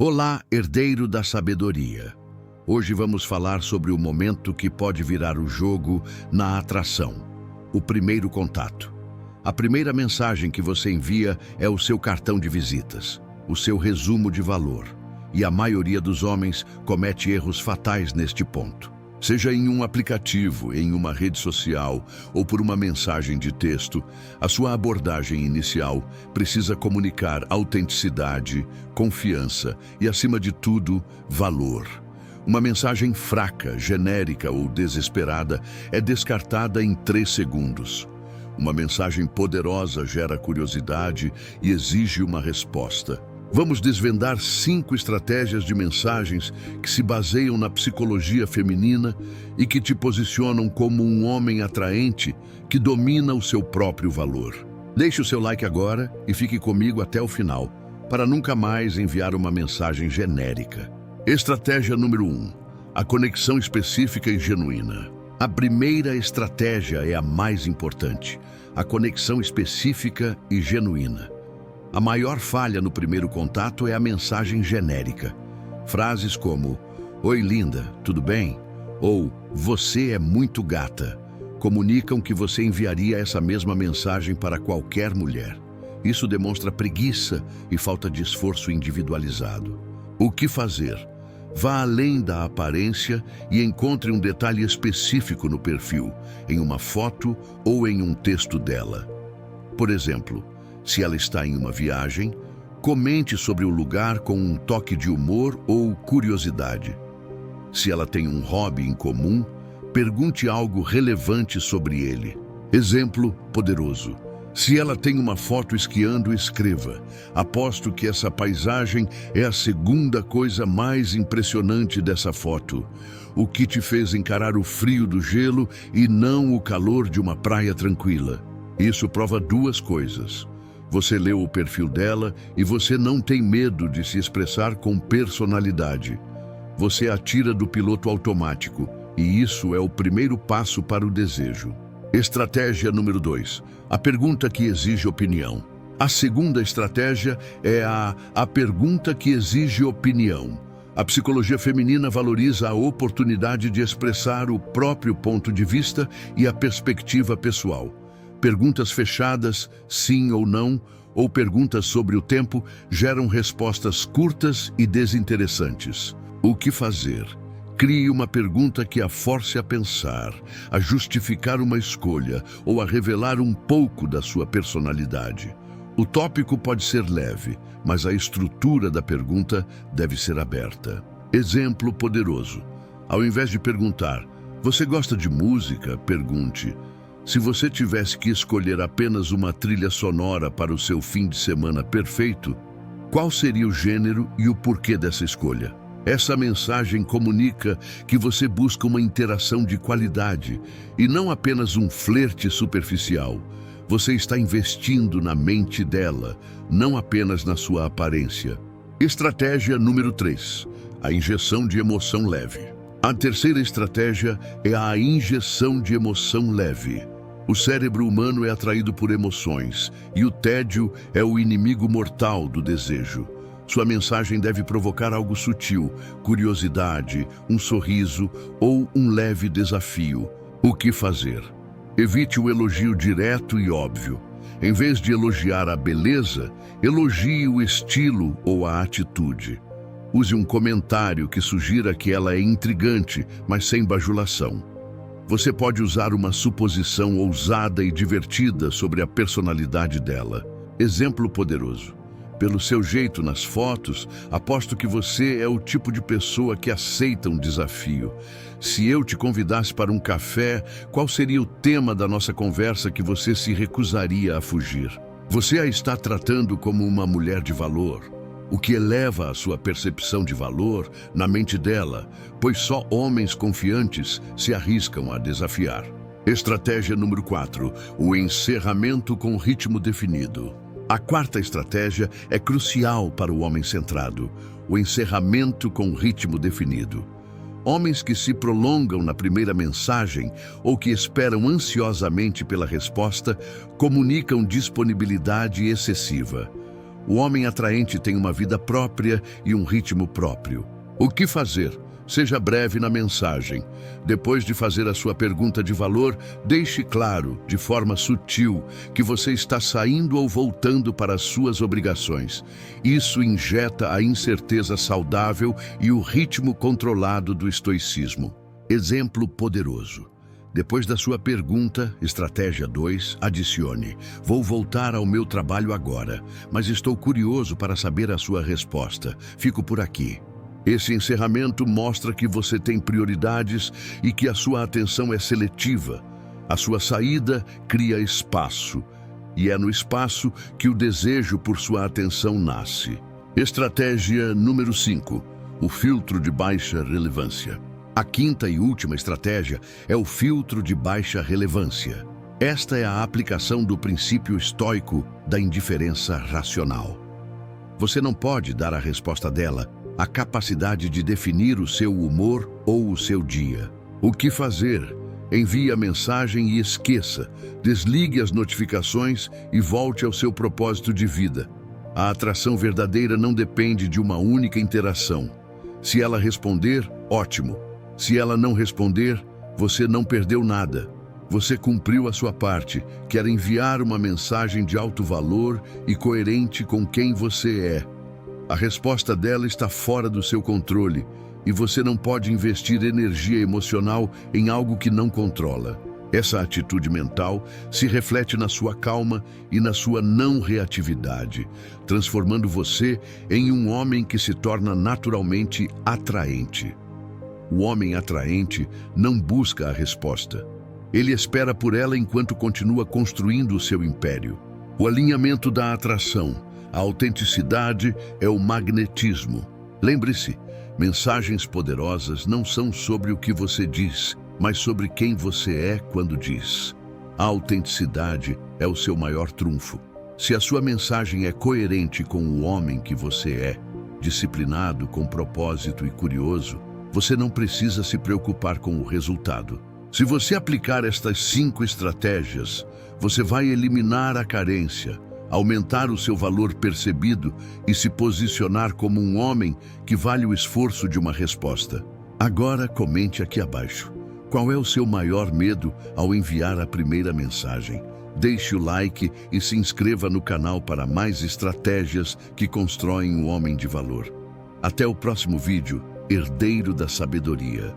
Olá, herdeiro da sabedoria. Hoje vamos falar sobre o momento que pode virar o jogo na atração, o primeiro contato. A primeira mensagem que você envia é o seu cartão de visitas, o seu resumo de valor. E a maioria dos homens comete erros fatais neste ponto. Seja em um aplicativo, em uma rede social ou por uma mensagem de texto, a sua abordagem inicial precisa comunicar autenticidade, confiança e, acima de tudo, valor. Uma mensagem fraca, genérica ou desesperada é descartada em 3 segundos. Uma mensagem poderosa gera curiosidade e exige uma resposta. Vamos desvendar 5 estratégias de mensagens que se baseiam na psicologia feminina e que te posicionam como um homem atraente que domina o seu próprio valor. Deixe o seu like agora e fique comigo até o final, para nunca mais enviar uma mensagem genérica. Estratégia número 1. A conexão específica e genuína. A primeira estratégia é a mais importante, a conexão específica e genuína. A maior falha no primeiro contato é a mensagem genérica. Frases como "Oi, linda, tudo bem?" ou "Você é muito gata" comunicam que você enviaria essa mesma mensagem para qualquer mulher. Isso demonstra preguiça e falta de esforço individualizado. O que fazer? Vá além da aparência e encontre um detalhe específico no perfil, em uma foto ou em um texto dela. Por exemplo, se ela está em uma viagem, comente sobre o lugar com um toque de humor ou curiosidade. Se ela tem um hobby em comum, pergunte algo relevante sobre ele. Exemplo poderoso. Se ela tem uma foto esquiando, escreva: "Aposto que essa paisagem é a segunda coisa mais impressionante dessa foto. O que te fez encarar o frio do gelo e não o calor de uma praia tranquila?" Isso prova 2 coisas. Você leu o perfil dela e você não tem medo de se expressar com personalidade. Você atira do piloto automático, e isso é o primeiro passo para o desejo. Estratégia número 2. A pergunta que exige opinião. A segunda estratégia é a pergunta que exige opinião. A psicologia feminina valoriza a oportunidade de expressar o próprio ponto de vista e a perspectiva pessoal. Perguntas fechadas, sim ou não, ou perguntas sobre o tempo, geram respostas curtas e desinteressantes. O que fazer? Crie uma pergunta que a force a pensar, a justificar uma escolha ou a revelar um pouco da sua personalidade. O tópico pode ser leve, mas a estrutura da pergunta deve ser aberta. Exemplo poderoso. Ao invés de perguntar, "Você gosta de música?", pergunte: "Se você tivesse que escolher apenas uma trilha sonora para o seu fim de semana perfeito, qual seria o gênero e o porquê dessa escolha?" Essa mensagem comunica que você busca uma interação de qualidade e não apenas um flerte superficial. Você está investindo na mente dela, não apenas na sua aparência. Estratégia número 3. A injeção de emoção leve. A terceira estratégia é a injeção de emoção leve. O cérebro humano é atraído por emoções, e o tédio é o inimigo mortal do desejo. Sua mensagem deve provocar algo sutil, curiosidade, um sorriso ou um leve desafio. O que fazer? Evite o elogio direto e óbvio. Em vez de elogiar a beleza, elogie o estilo ou a atitude. Use um comentário que sugira que ela é intrigante, mas sem bajulação. Você pode usar uma suposição ousada e divertida sobre a personalidade dela. Exemplo poderoso. Pelo seu jeito nas fotos, aposto que você é o tipo de pessoa que aceita um desafio. Se eu te convidasse para um café, qual seria o tema da nossa conversa que você se recusaria a fugir? Você a está tratando como uma mulher de valor, o que eleva a sua percepção de valor na mente dela, pois só homens confiantes se arriscam a desafiar. Estratégia número 4. O encerramento com ritmo definido. A quarta estratégia é crucial para o homem centrado, o encerramento com ritmo definido. Homens que se prolongam na primeira mensagem ou que esperam ansiosamente pela resposta comunicam disponibilidade excessiva. O homem atraente tem uma vida própria e um ritmo próprio. O que fazer? Seja breve na mensagem. Depois de fazer a sua pergunta de valor, deixe claro, de forma sutil, que você está saindo ou voltando para as suas obrigações. Isso injeta a incerteza saudável e o ritmo controlado do estoicismo. Exemplo poderoso. Depois da sua pergunta, estratégia 2, adicione: vou voltar ao meu trabalho agora, mas estou curioso para saber a sua resposta. Fico por aqui. Esse encerramento mostra que você tem prioridades e que a sua atenção é seletiva. A sua saída cria espaço, e é no espaço que o desejo por sua atenção nasce. Estratégia número 5, o filtro de baixa relevância. A quinta e última estratégia é o filtro de baixa relevância. Esta é a aplicação do princípio estoico da indiferença racional. Você não pode dar a resposta dela, a capacidade de definir o seu humor ou o seu dia. O que fazer? Envie a mensagem e esqueça. Desligue as notificações e volte ao seu propósito de vida. A atração verdadeira não depende de uma única interação. Se ela responder, ótimo. Se ela não responder, você não perdeu nada. Você cumpriu a sua parte, que era enviar uma mensagem de alto valor e coerente com quem você é. A resposta dela está fora do seu controle e você não pode investir energia emocional em algo que não controla. Essa atitude mental se reflete na sua calma e na sua não reatividade, transformando você em um homem que se torna naturalmente atraente. O homem atraente não busca a resposta. Ele espera por ela enquanto continua construindo o seu império. O alinhamento da atração. A autenticidade é o magnetismo. Lembre-se, mensagens poderosas não são sobre o que você diz, mas sobre quem você é quando diz. A autenticidade é o seu maior trunfo. Se a sua mensagem é coerente com o homem que você é, disciplinado, com propósito e curioso, você não precisa se preocupar com o resultado. Se você aplicar estas 5 estratégias, você vai eliminar a carência, aumentar o seu valor percebido e se posicionar como um homem que vale o esforço de uma resposta. Agora comente aqui abaixo. Qual é o seu maior medo ao enviar a primeira mensagem? Deixe o like e se inscreva no canal para mais estratégias que constroem um homem de valor. Até o próximo vídeo, Herdeiro da Sabedoria.